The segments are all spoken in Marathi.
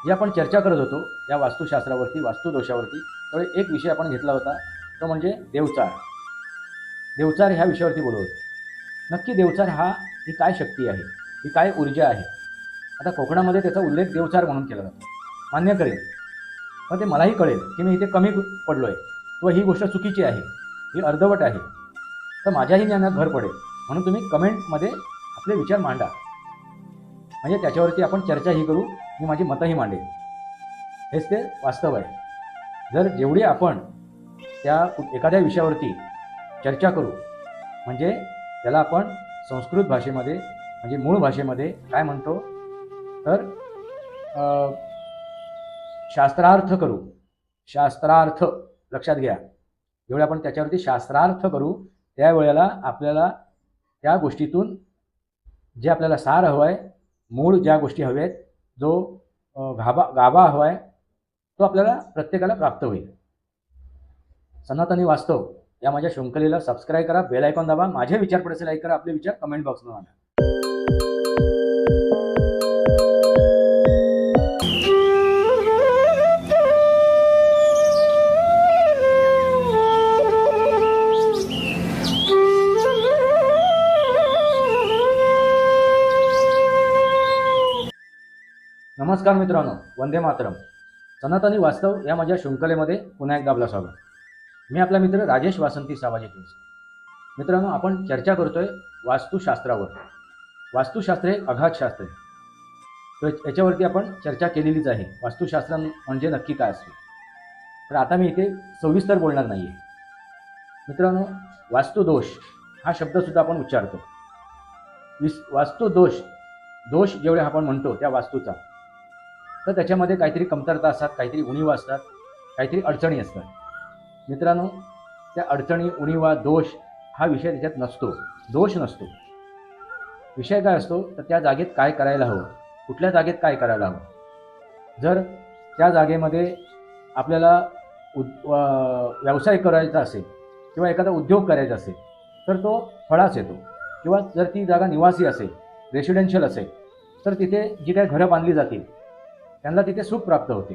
जे आपण चर्चा करत होतो या वास्तुशास्त्रावरती, वास्तुदोषावरती, त्यावेळी एक विषय आपण घेतला होता, तो म्हणजे देवचार. देवचार ह्या विषयावरती बोलत होतो. नक्की देवचार ही काय शक्ती आहे, ही काय ऊर्जा आहे? आता कोकणामध्ये त्याचा उल्लेख देवचार म्हणून केला जातो. मान्य करेल, पण ते मलाही कळेल की मी इथे कमी पडलो आहे किंवा ही गोष्ट चुकीची आहे, ही अर्धवट आहे, तर माझ्याही ज्ञानात भर पडेल. म्हणून तुम्ही कमेंटमध्ये आपले विचार मांडा, म्हणजे त्याच्यावरती आपण चर्चाही करू, मी माझी मतंही मांडेल. हेच ते वास्तव आहे. जर जेवढी आपण त्या एखाद्या विषयावरती चर्चा करू, म्हणजे त्याला आपण संस्कृत भाषेमध्ये, म्हणजे मूळ भाषेमध्ये काय म्हणतो, तर शास्त्रार्थ करू. शास्त्रार्थ लक्षात घ्या. जेवढे आपण त्याच्यावरती शास्त्रार्थ करू, त्यावेळेला आपल्याला त्या गोष्टीतून जे आपल्याला सार हवं आहे, मूळ ज्या गोष्टी हव्या आहेत, जो गाभा हवा आहे, तो आपल्याला प्रत्येकाला प्राप्त होईल. सनातनी वास्तव या माझ्या शृंखलेला सबस्क्राईब करा, बेल आयकॉन दाबा, माझे विचार पडसे लाईक करा, आपले विचार कमेंट बॉक्समध्ये मांडा. नमस्कार मित्रांनो, वंदे मातरम. सनातनी वास्तव या माझ्या शृंखलेमध्ये पुन्हा एकदा आपलं स्वागत. मी आपला मित्र राजेश वासंती सावाजी तुळस. मित्रांनो, आपण चर्चा करतोय वास्तुशास्त्रावर. वास्तुशास्त्र हे अगाध शास्त्र आहे, तर याच्यावरती आपण चर्चा केलेलीच आहे. वास्तुशास्त्र म्हणजे नक्की काय असते, तर आता मी इथे सविस्तर बोलणार नाही आहे. मित्रांनो, वास्तुदोष हा शब्दसुद्धा आपण उच्चारतो. वास्तुदोष, दोष जेवढे आपण म्हणतो त्या वास्तूचा, तर त्याच्यामध्ये काहीतरी कमतरता असतात, काहीतरी उणीवा असतात, काहीतरी अडचणी असतात. मित्रांनो, त्या अडचणी, उणीवा, दोष हा विषय त्याच्यात नसतो. दोष नसतो. विषय काय असतो, तर त्या जागेत काय करायला हवं, कुठल्या जागेत काय करायला हवं. जर त्या जागेमध्ये आपल्याला व्यवसाय करायचा असेल किंवा एखादा उद्योग करायचा असेल, तर तो फळास येतो. किंवा जर ती जागा निवासी असेल, रेसिडेन्शियल असेल, तर तिथे जी काही घरं बांधली जातील त्यांना तिथे सुख प्राप्त होते.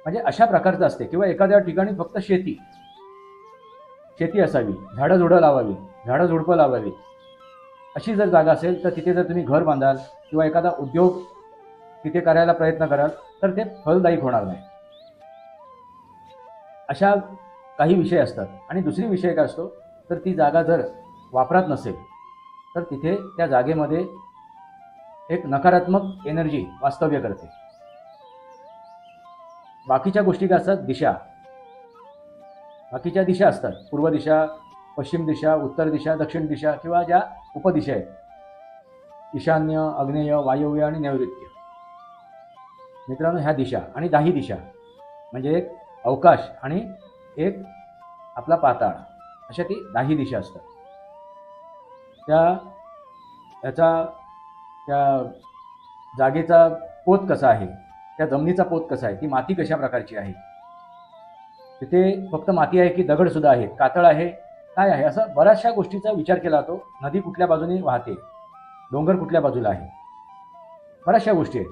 म्हणजे अशा प्रकारचं असते. किंवा एखाद्या ठिकाणी फक्त शेती असावी, झाडं झुडपं लावावी, अशी जर जागा असेल, तर तिथे जर तुम्ही घर बांधाल किंवा एखादा उद्योग तिथे करायला प्रयत्न कराल, तर ते फलदायी होणार नाही. अशा काही विषय असतात. आणि दुसरी विषय काय असतो, तर ती जागा जर वापरात नसेल, तर तिथे त्या जागेमध्ये एक नकारात्मक एनर्जी वास्तव्य करते. बाकीच्या गोष्टी काय असतात, बाकीच्या दिशा असतात. पूर्व दिशा, पश्चिम दिशा, उत्तर दिशा, दक्षिण दिशा, किंवा ज्या उपदिशा आहेत, ईशान्य, आग्नेय, वायव्य आणि नैऋत्य. मित्रांनो, ह्या दिशा आणि 10 दिशा म्हणजे एक अवकाश आणि एक आपला पाताळ, अशा ती 10 दिशा असतात. त्या जागेचा पोत कसा आहे, त्या जमिनीचा पोत कसा आहे, ती माती कशा प्रकारची आहे, तिथे फक्त माती आहे की दगडसुद्धा आहे, कातळ आहे, काय आहे, असं बऱ्याचशा गोष्टीचा विचार केला जातो. नदी कुठल्या बाजूने वाहते, डोंगर कुठल्या बाजूला आहे, बऱ्याचशा गोष्टी आहेत.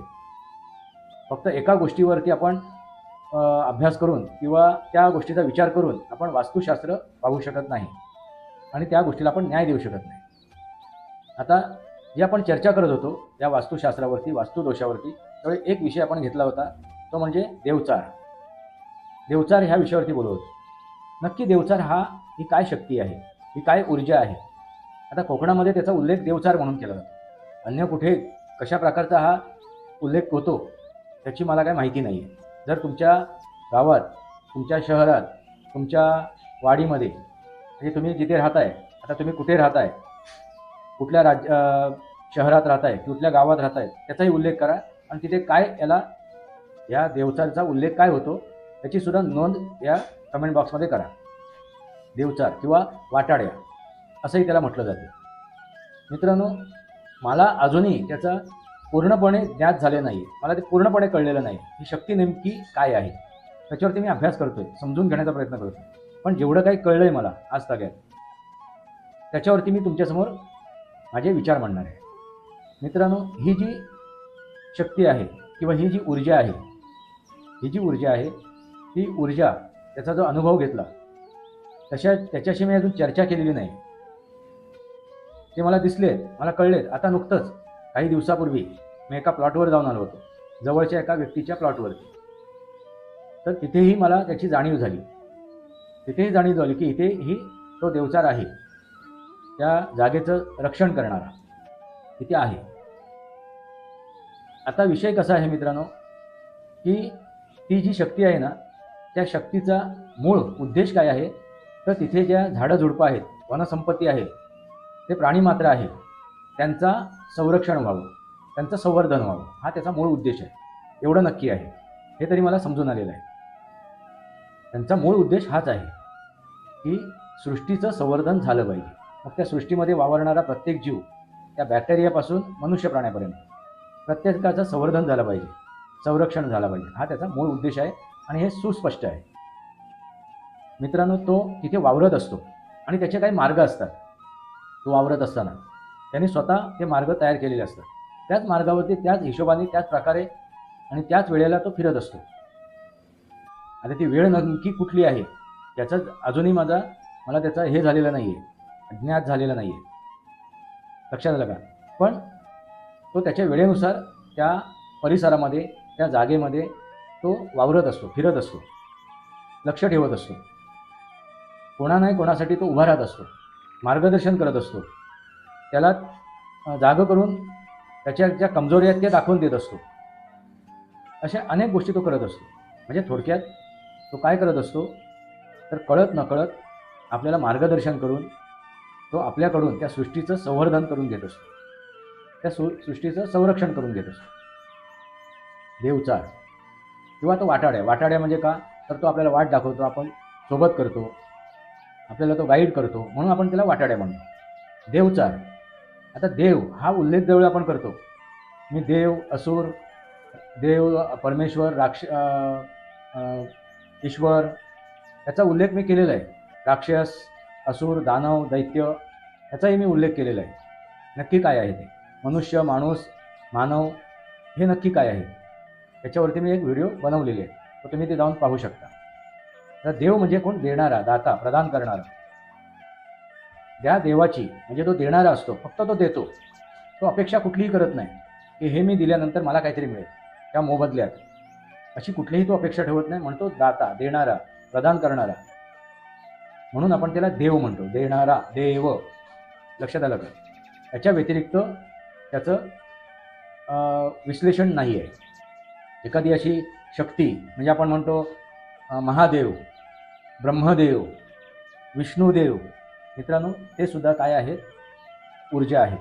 फक्त एका गोष्टीवरती आपण अभ्यास करून किंवा त्या गोष्टीचा विचार करून आपण वास्तुशास्त्र पाहू शकत नाही आणि त्या गोष्टीला आपण न्याय देऊ शकत नाही. आता जे आपण चर्चा करत होतो या वास्तुशास्त्रावरती, वास्तुदोषावरती, त्यावेळी एक विषय आपण घेतला होता, तो म्हणजे देवचार. देवचार ह्या विषयावरती बोलत होतो. नक्की देवचार ही काय शक्ती आहे, ही काय ऊर्जा आहे? आता कोकणामध्ये त्याचा उल्लेख देवचार म्हणून केला जातो. अन्य कुठे कशा प्रकारचा हा उल्लेख होतो त्याची मला काय माहिती नाही आहे. जर तुमच्या गावात, तुमच्या शहरात, तुमच्या वाडीमध्ये, म्हणजे तुम्ही जिथे राहताय, आता तुम्ही कुठे राहताय, कुठल्या शहरात राहताय, कुठल्या गावात राहताय, त्याचाही उल्लेख करा. आणि तिथे काय या देवचारचा उल्लेख काय होतो याची सुद्धा नोंद या कमेंट बॉक्समध्ये करा. देवचार किंवा वाटाड्या असंही त्याला म्हटलं जाते. मित्रांनो, मला अजूनही त्याचा पूर्णपणे ज्ञात झाले नाही, मला ते पूर्णपणे कळलेलं नाही, ही शक्ती नेमकी काय आहे. त्याच्यावरती मी अभ्यास करतोय, समजून घेण्याचा प्रयत्न करतोय. पण जेवढं काही कळलंय मला आज ताग्यात, त्याच्यावरती मी तुमच्यासमोर माझे विचार मांडणार आहे. मित्रांनो, ही जी शक्ती आहे किंवा ही जी ऊर्जा आहे ती ऊर्जा, त्याचा जो अनुभव घेतला त्याच्याशी मी अजून चर्चा केलेली नाही. ते मला दिसलेत, मला कळलेत. आता नुकतंच काही दिवसापूर्वी मी एका प्लॉटवर जाऊन आलो होतो, जवळच्या एका व्यक्तीच्या प्लॉटवरती. तर तिथेही मला त्याची जाणीव झाली. की इथेही तो देवचार आहे, त्या जागेचं रक्षण करणारा तिथे आहे. आता विषय कसा आहे मित्रांनो, की ती जी शक्ती आहे ना, त्या शक्तीचा मूळ उद्देश काय आहे, तर तिथे ज्या झाडं झुडपं आहेत, वनसंपत्ती आहे, ते प्राणी मात्र आहे, त्यांचा संरक्षण व्हावं, त्यांचं संवर्धन व्हावं, हा त्याचा मूळ उद्देश आहे. एवढं नक्की आहे, हे तरी मला समजून आलेलं आहे. त्यांचा मूळ उद्देश हाच आहे की सृष्टीचं संवर्धन झालं पाहिजे. मग त्या सृष्टीमध्ये वावरणारा प्रत्येक जीव, त्या बॅक्टेरियापासून मनुष्य प्राण्यापर्यंत प्रत्येकाचं संवर्धन झालं पाहिजे, संरक्षण झालं पाहिजे, हा त्याचा मूळ उद्देश आहे. आणि हे सुस्पष्ट आहे मित्रांनो. तो तिथे वावरत असतो आणि त्याचे काही मार्ग असतात. तो वावरत असताना त्यांनी स्वतः ते मार्ग तयार केलेले असतात. त्याच मार्गावरती, त्याच हिशोबाने, त्याच प्रकारे आणि त्याच वेळेला तो फिरत असतो. आता ती वेळ नक्की कुठली आहे त्याचं अजूनही मला त्याचा हे झालेलं नाही आहे, ज्ञात झालेलं नाही आहे, लक्षात आलं का. पण तो त्याच्या वेळेनुसार त्या परिसरामध्ये, त्या जागेमध्ये तो वावरत असतो, फिरत असतो, लक्ष ठेवत असतो. कोणा नाही कोणासाठी तो उभा राहत असतो, मार्गदर्शन करत असतो, त्याला जागं करून त्याच्या ज्या कमजोरी आहेत ते दाखवून देत असतो. अशा अनेक गोष्टी तो करत असतो. म्हणजे थोडक्यात तो काय करत असतो, तर कळत नकळत आपल्याला मार्गदर्शन करून तो आपल्याकडून त्या सृष्टीचं संवर्धन करून घेत असतो, त्या सृष्टीचं संरक्षण करून घेत असतो. देवचार किंवा तो वाटाड्या म्हणजे का, तर तो आपल्याला वाट दाखवतो, आपण सोबत करतो, आपल्याला तो गाईड करतो, म्हणून आपण त्याला वाटाड्या म्हणतो. देवचार, आता देव हा उल्लेख ज्यावेळी आपण करतो, मी देव, असुर, देव, परमेश्वर, ईश्वर, याचा उल्लेख मी केलेला आहे. राक्षस, असुर, दानव, दैत्य याचाही मी उल्लेख केलेला आहे. नक्की काय आहे ते, मनुष्य, माणूस, मानव, हे नक्की काय आहे याच्यावरती मी एक व्हिडिओ बनवलेली आहे, तर तुम्ही ते जाऊन पाहू शकता. तर देव म्हणजे कोण, देणारा, दाता, प्रदान करणारा. त्या देवाची म्हणजे तो देणारा असतो, फक्त तो देतो. तो अपेक्षा कुठलीही करत नाही की हे मी दिल्यानंतर मला काहीतरी मिळेल त्या मोबदल्यात, अशी कुठलीही तो अपेक्षा ठेवत नाही. म्हणतो दाता, देणारा, प्रदान करणारा, म्हणून आपण त्याला देव म्हणतो. देणारा, देव, लक्षात आलं का. याच्या व्यतिरिक्त त्याचं विश्लेषण नाही आहे. एखादी अशी शक्ती म्हणजे आपण म्हणतो महादेव, ब्रह्मदेव, विष्णुदेव, मित्रांनो ते सुद्धा काय आहेत, ऊर्जा आहे.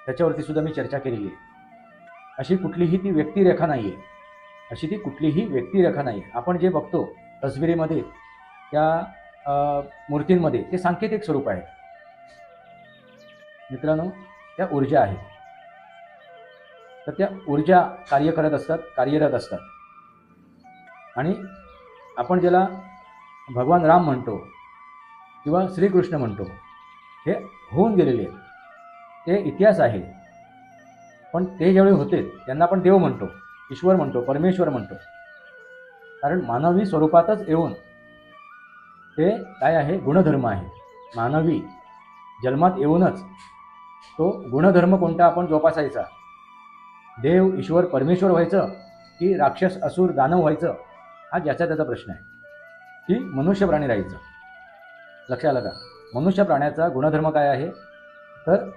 त्याच्यावरती सुद्धा मी चर्चा केलेली आहे. अशी कुठलीही ती व्यक्तिरेखा नाही आहे. आपण जे बघतो तस्बिरीमध्ये, त्या मूर्तींमध्ये, ते सांकेतिक स्वरूप आहे मित्रांनो. त्या ऊर्जा आहे. तर त्या ऊर्जा कार्यरत असतात. आणि आपण ज्याला भगवान राम म्हणतो किंवा श्रीकृष्ण म्हणतो, हे होऊन गेलेले आहेत, ते इतिहास आहे. पण ते ज्यावेळी होते त्यांना आपण देव म्हणतो, ईश्वर म्हणतो, परमेश्वर म्हणतो. कारण मानवी स्वरूपातच येऊन ते काय आहे, गुणधर्म आहे. मानवी जन्मात येऊनच तो गुणधर्म कोणता आपण जोपासायचा, देव, ईश्वर, परमेश्वर व्हायचं की राक्षस, असुर, दानव व्हायचं, हा ज्याचा त्याचा प्रश्न आहे. की मनुष्य प्राणी राहायचं. लक्षात आलं का. मनुष्य प्राण्याचा गुणधर्म काय आहे, तर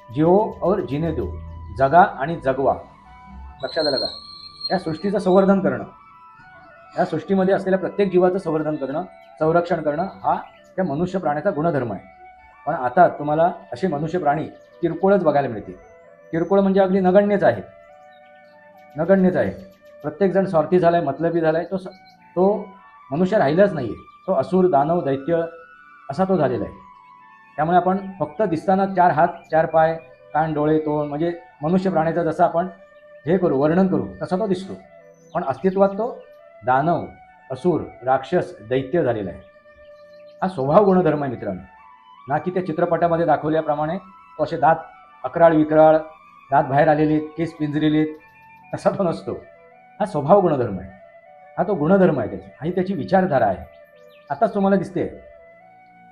जिओ और जीने दो, जगा आणि जगवा. लक्षात आलं का. या सृष्टीचं संवर्धन करणं, या सृष्टीमध्ये असलेल्या प्रत्येक जीवाचं संवर्धन करणं, संरक्षण करणं, हा त्या मनुष्य प्राण्याचा गुणधर्म आहे. पण आता तुम्हाला असे मनुष्य प्राणी किरकोळच बघायला मिळतील. किरकोळ म्हणजे अगदी नगण्यच आहे. प्रत्येकजण स्वार्थी झालाय, मतलबी झालाय. तो मनुष्य राहिलाच नाही आहे. तो असुर, दानव, दैत्य असा तो झालेला आहे. त्यामुळे आपण फक्त दिसताना 4 हात, 4 पाय, कान, डोळे, तोंड, म्हणजे मनुष्य प्राण्याचं जसं आपण वर्णन करू तसा तो दिसतो. पण अस्तित्वात तो दानव, असुर, राक्षस, दैत्य झालेला आहे. हा स्वभाव गुणधर्म आहे मित्रांनो. ना की त्या चित्रपटामध्ये दाखवल्याप्रमाणे तो असे दात अकराळ विक्राळ, दात बाहेर आलेले, केस पिंजरेले, तसा तो नसतो. हा स्वभाव गुणधर्म आहे, हा तो गुणधर्म आहे त्याची, आणि त्याची विचारधारा आहे. आताच तुम्हाला दिसते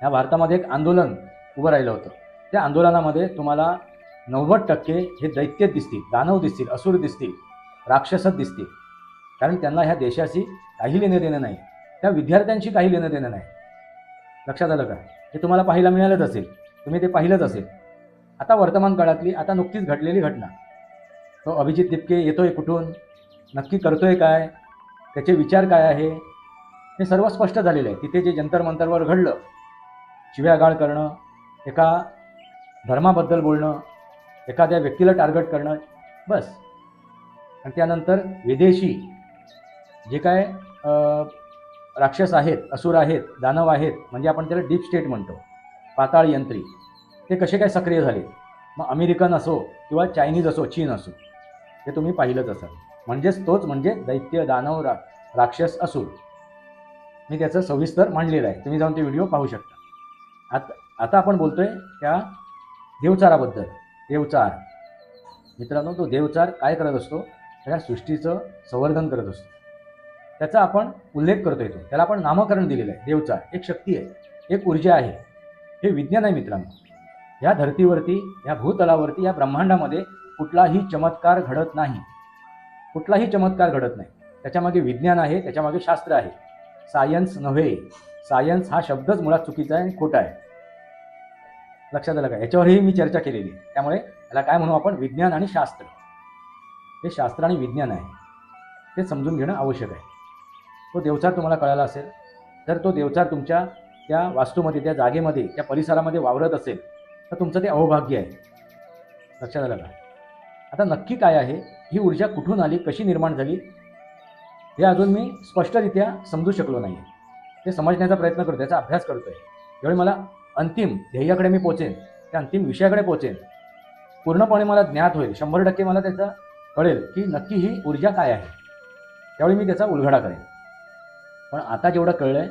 या भारतामध्ये एक आंदोलन उभं राहिलं होतं. त्या आंदोलनामध्ये तुम्हाला 90% हे दैत्य दिसतील, दानव दिसतील, असुर दिसतील, राक्षसच दिसतील. कारण त्यांना ह्या देशाशी काही लेणं देणं नाही, त्या विद्यार्थ्यांशी काही लेणं देणं नाही. लक्षात आलं का? हे तुम्हाला पाहायला मिळालंच असेल, तुम्ही ते पाहिलंच असेल. आता वर्तमान काळातली, आता नुकतीच घडलेली घटना, तो अभिजित दिपके येतोय कुठून, नक्की करतोय काय, त्याचे विचार काय आहे, हे सर्व स्पष्ट झालेलं आहे. तिथे जे जंतर मंतरवर घडलं, शिव्यागाळ करणं, एका धर्माबद्दल बोलणं, एखाद्या व्यक्तीला टार्गेट करणं, बस. आणि त्यानंतर विदेशी जे काय राक्षस आहेत, असुर आहेत, दानव आहेत, म्हणजे आपण त्याला डीप स्टेट म्हणतो, पाताळ यंत्री, ते कसे काय सक्रिय झाले. मग अमेरिकन असो किंवा चायनीज असो, चीन असो, हे तुम्ही पाहिलंच असाल. म्हणजेच तोच म्हणजे दैत्य, दानव, राक्षस, असुर. मी त्याचं सविस्तर मांडलेलं आहे, तुम्ही जाऊन ते व्हिडिओ पाहू शकता. आता आपण बोलतोय त्या देवचाराबद्दल. देवचार मित्रांनो, तो देवचार काय करत असतो, त्या सृष्टीचं संवर्धन करत असतो. त्याचा आपण उल्लेख करतोय, त्याला आपण नामकरण दिलेलं आहे. देवचार एक शक्ती आहे, एक ऊर्जा आहे, हे विज्ञान आहे मित्रांनो. या धर्तीवरती, या भूतलावरती, या ब्रह्मांडामध्ये कुठलाही चमत्कार घडत नाही, कुठलाही चमत्कार घडत नाही. त्याच्यामागे विज्ञान आहे, त्याच्यामागे शास्त्र आहे. सायन्स नव्हे. सायन्स हा शब्दच मुळात चुकीचा आहे आणि खोटा आहे. लक्षात आलं का? याच्यावरही मी चर्चा केलेली आहे. त्यामुळे याला काय म्हणू आपण, विज्ञान आणि शास्त्र. हे शास्त्र आणि विज्ञान आहे, ते समजून घेणं आवश्यक आहे. तो देवचार तुम्हाला कळाला असेल तर, तो देवचार तुमच्या त्या वास्तूमध्ये, त्या जागेमध्ये, त्या परिसरामध्ये वावरत असेल तर तुमचं ते अहोभाग्य आहे. लक्षात आलं का? आता नक्की काय आहे, ही ऊर्जा कुठून आली, कशी निर्माण झाली, हे अजून मी स्पष्टरित्या समजू शकलो नाही. ते समजण्याचा प्रयत्न करतो, त्याचा अभ्यास करतोय. ज्यावेळी मला अंतिम ध्येयाकडे मी पोचेन, त्या अंतिम विषयाकडे पोचेन, पूर्णपणे मला ज्ञात होईल, 100% मला त्याचं कळेल की नक्की ही ऊर्जा काय आहे, त्यावेळी मी त्याचा उलगडा करेन. पण आता जेवढं कळलं आहे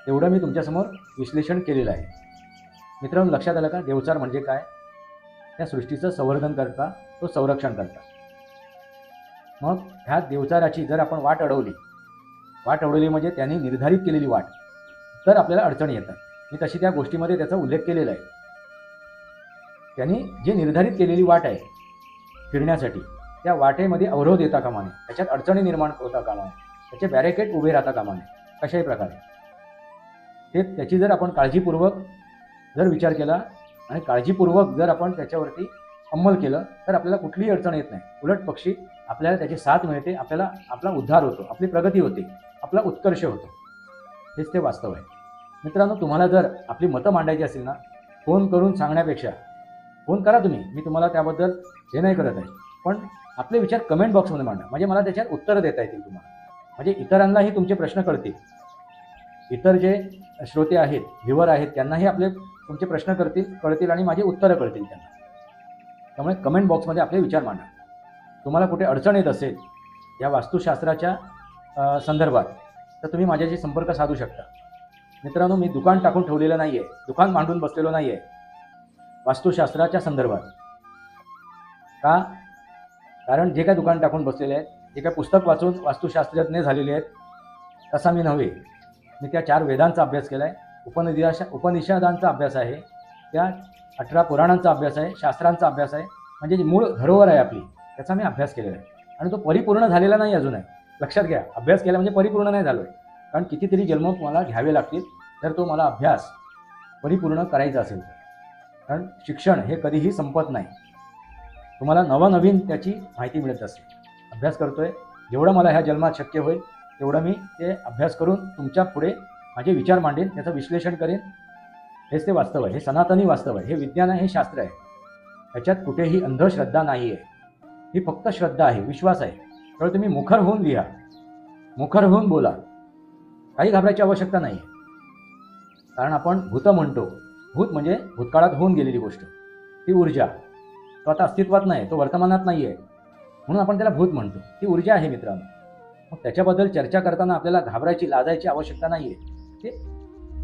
तेवढं मी तुमच्यासमोर विश्लेषण केलेलं आहे. मित्रांनो, लक्षात आलं का? देवचार म्हणजे काय? त्या सृष्टीचं संवर्धन करता, तो संरक्षण करता. मग ह्या देवचाराची जर आपण वाट अडवली म्हणजे त्यांनी निर्धारित केलेली वाट, तर आपल्याला अडचणी येतात. मी तशी त्या गोष्टीमध्ये त्याचा उल्लेख केलेला आहे. त्यांनी जे निर्धारित केलेली वाट आहे फिरण्यासाठी, त्या वाटेमध्ये अवरोध येता कामा नये, त्याच्यात अडचणी निर्माण होता कामा नये, त्याचे बॅरिकेड उभे राहता कामा नये, कशाही प्रकारे. त्याची जर आपण काळजीपूर्वक जर विचार केला आणि काळजीपूर्वक जर आपण त्याच्यावरती अंमल केलं तर आपल्याला कुठलीही अडचण येत नाही. उलट पक्षी आपल्याला त्याची साथ मिळते, आपल्याला आपला उद्धार होतो, आपली प्रगती होते, आपला उत्कर्ष होतो. हेच ते वास्तव आहे. मित्रांनो, तुम्हाला जर आपली मतं मांडायची असेल ना, फोन करून सांगण्यापेक्षा फोन करा तुम्ही, मी तुम्हाला त्याबद्दल हे नाही करत आहे, पण आपले विचार कमेंट बॉक्समध्ये मांडा, म्हणजे मला त्याच्यात उत्तरं देता येतील तुम्हाला, म्हणजे इतरांनाही तुमचे प्रश्न कळतील. इतर जे श्रोते आहेत, व्ह्युअर आहेत, त्यांनाही आपले तुमचे प्रश्न कळतील आणि माझी उत्तरं कळतील त्यांना. त्यामुळे कमेंट बॉक्समध्ये आपले विचार मांडा. तुम्हाला कुठे अडचण येत असेल या वास्तुशास्त्राच्या संदर्भात तर तुम्ही माझ्याशी संपर्क साधू शकता. मित्रांनो, मी दुकान टाकून ठेवलेलं नाही आहे, दुकान मांडून बसलेलो नाही आहे वास्तुशास्त्राच्या संदर्भात. का? कारण जे काय दुकान टाकून बसलेले आहेत, जे काय पुस्तक वाचून वास्तुशास्त्रज्ञ झालेले आहेत, तसा मी नव्हे. मी त्या 4 वेदांचा अभ्यास केला आहे, उपनिषदांचा अभ्यास आहे, त्या 18 पुराणांचा अभ्यास आहे, शास्त्रांचा अभ्यास आहे, म्हणजे जी मूळ धरोहर आहे आपली, त्याचा मी अभ्यास केलेला आहे. आणि तो परिपूर्ण झालेला नाही अजून आहे. लक्षात घ्या, अभ्यास केला म्हणजे परिपूर्ण नाही झालो आहे. कारण कितीतरी जन्म मला घ्यावे लागतील तर तो मला अभ्यास परिपूर्ण करायचा असेल. कारण शिक्षण हे कधीही संपत नाही, तुम्हाला नवनवीन त्याची माहिती मिळत असते. अभ्यास करतोय, जेवढं मला ह्या जन्मात शक्य होईल तेवढं मी ते अभ्यास करून तुमच्या पुढे माझे विचार मांडेन, त्याचं विश्लेषण करेन. हेच ते वास्तव आहे, हे सनातनी वास्तव आहे, हे विज्ञान आहे, हे शास्त्र आहे. ह्याच्यात कुठेही अंधश्रद्धा नाही आहे, ही फक्त श्रद्धा आहे, विश्वास आहे. त्यामुळे तुम्ही मुखर होऊन लिहा, मुखर होऊन बोला, काही घाबरायची आवश्यकता नाही आहे. कारण आपण भूत म्हणतो, भूत म्हणजे भूतकाळात होऊन गेलेली गोष्ट, ती ऊर्जा, तो आता अस्तित्वात नाही, तो वर्तमानात नाही आहे, म्हणून आपण त्याला भूत म्हणतो. ती ऊर्जा आहे मित्रांनो. मग त्याच्याबद्दल चर्चा करताना आपल्याला घाबरायची, लाजायची आवश्यकता नाही आहे. ते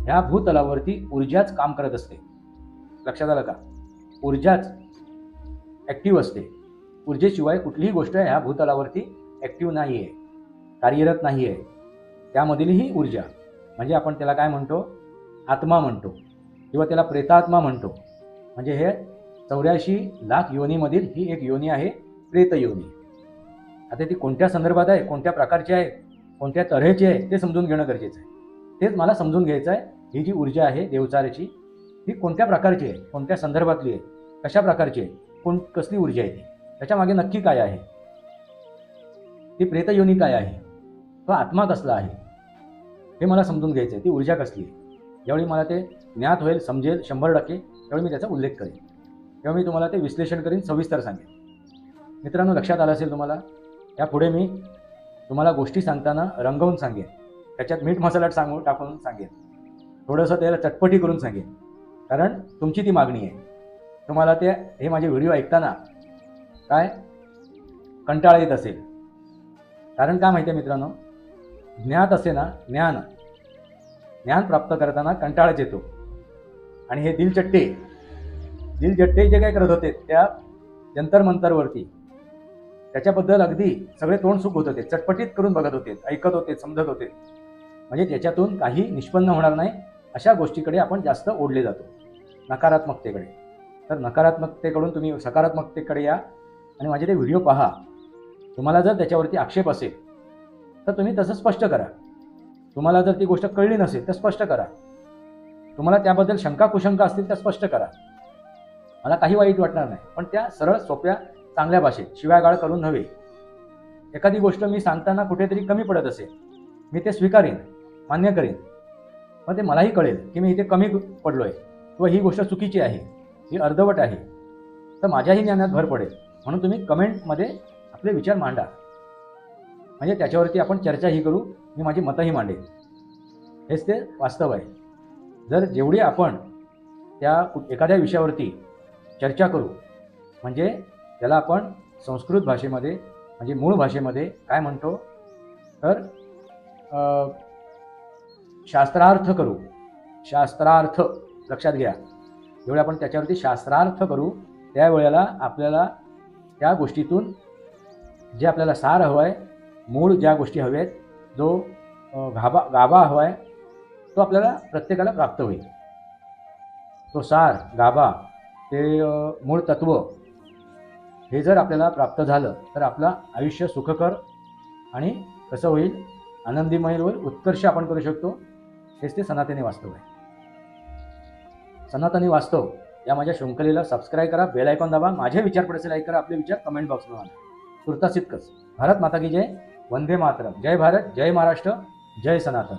ह्या भूतलावरती ऊर्जाच काम करत असते. लक्षात आलं का? ऊर्जाच ॲक्टिव्ह असते. ऊर्जेशिवाय कुठलीही गोष्ट ह्या भूतलावरती ॲक्टिव्ह नाही आहे, कार्यरत नाही आहे. त्यामधील ही ऊर्जा म्हणजे आपण त्याला काय म्हणतो, आत्मा म्हणतो किंवा त्याला प्रेतात्मा म्हणतो. म्हणजे हे 84 लाख योनीमधील ही एक योनी आहे, प्रेत योनी. आता ती कोणत्या संदर्भात आहे, कोणत्या प्रकारची आहे, कोणत्या तऱ्हेची आहे ते समजून घेणं गरजेचं आहे. तेच मला समजून घ्यायचं आहे. ही जी ऊर्जा आहे देवचाराची, ही कोणत्या प्रकारची आहे, कोणत्या संदर्भातली आहे, कशा प्रकारची आहे, कसली ऊर्जा आहे ती, त्याच्यामागे नक्की काय आहे, ती प्रेतयोनी काय आहे, तो आत्मा कसला आहे, हे मला समजून घ्यायचं आहे. ती ऊर्जा कसली आहे. ज्यावेळी मला ते ज्ञात होईल, समजेल 100%, त्यावेळी मी त्याचा उल्लेख करेन. तेव्हा मी तुम्हाला ते विश्लेषण करीन, सविस्तर सांगेन. मित्रांनो, लक्षात आलं असेल तुम्हाला. यापुढे मी तुम्हाला गोष्टी सांगताना रंगवून सांगेन, त्याच्यात मीठ मसाला टाकून सांगेन, थोडंसं त्याला चटपटी करून सांगेन, कारण तुमची ती मागणी आहे. तुम्हाला ते हे माझे व्हिडिओ ऐकताना काय कंटाळा येत असेल. कारण काय माहिती आहे मित्रांनो, ज्ञात असे ना, ज्ञान प्राप्त करताना कंटाळाच येतो. आणि हे दिलचट्टे जे काय करत होते त्या जंतर-मंतरवरती, त्याच्याबद्दल अगदी सगळे तोंड सुख होत होते, चटपटीत करून बघत होते, ऐकत होते, समजत होते. म्हणजे त्याच्यातून काही निष्पन्न होणार नाही अशा गोष्टीकडे आपण जास्त ओढले जातो, नकारात्मकतेकडे. तर नकारात्मकतेकडून तुम्ही सकारात्मकतेकडे या आणि माझे ते व्हिडिओ पहा. तुम्हाला जर त्याच्यावरती आक्षेप असेल तर तुम्ही तसं स्पष्ट करा. तुम्हाला जर ती गोष्ट कळली नसेल तर स्पष्ट करा. तुम्हाला त्याबद्दल शंका कुशंका असतील तर स्पष्ट करा. मला काही वाईट वाटणार नाही, पण त्या सरळ सोप्या चांगल्या भाषेत, शिव्यागाळ करून नव्हे. एखादी गोष्ट मी सांगताना कुठेतरी कमी पडत असेल, मी ते स्वीकारेन, मान्य करेन. पण ते मलाही कळेल की मी इथे कमी पडलो आहे किंवा ही गोष्ट चुकीची आहे, ही अर्धवट आहे, तर माझ्याही ज्ञानात भर पडेल. म्हणून तुम्ही कमेंटमध्ये आपले विचार मांडा, म्हणजे त्याच्यावरती आपण चर्चाही करू, मी माझी मतंही मांडेन. हेच ते वास्तव आहे. जर जेवढी आपण त्या एखाद्या विषयावरती चर्चा करू, म्हणजे त्याला आपण संस्कृत भाषेमध्ये, म्हणजे मूळ भाषेमध्ये काय म्हणतो, तर शास्त्रार्थ करू. शास्त्रार्थ लक्षात घ्या. जेवढे आपण त्याच्यावरती शास्त्रार्थ करू, त्यावेळेला आपल्याला त्या गोष्टीतून जे आपल्याला सार हवं आहे, मूळ ज्या गोष्टी हव्या आहेत, जो गाभा हवा आहे, तो आपल्याला प्रत्येकाला प्राप्त होईल. तो सार, गाभा, ते मूळ तत्व, हे जर आपल्याला प्राप्त झालं तर आपलं आयुष्य सुखकर आणि कसं होईल, आनंदीमय होईल, उत्कर्ष आपण करू शकतो. हेच ते सनातनी वास्तव आहे. सनातनी वास्तव या माझ्या शृंखलेला सबस्क्राईब करा, बेल आयकॉन दाबा, माझे विचार पडसे लाईक करा, आपले विचार कमेंट बॉक्समध्ये आणा. तुर्तास इतकंच. भारत माता की जय, वंदे मातरम. जय भारत, जय महाराष्ट्र, जय सनातन.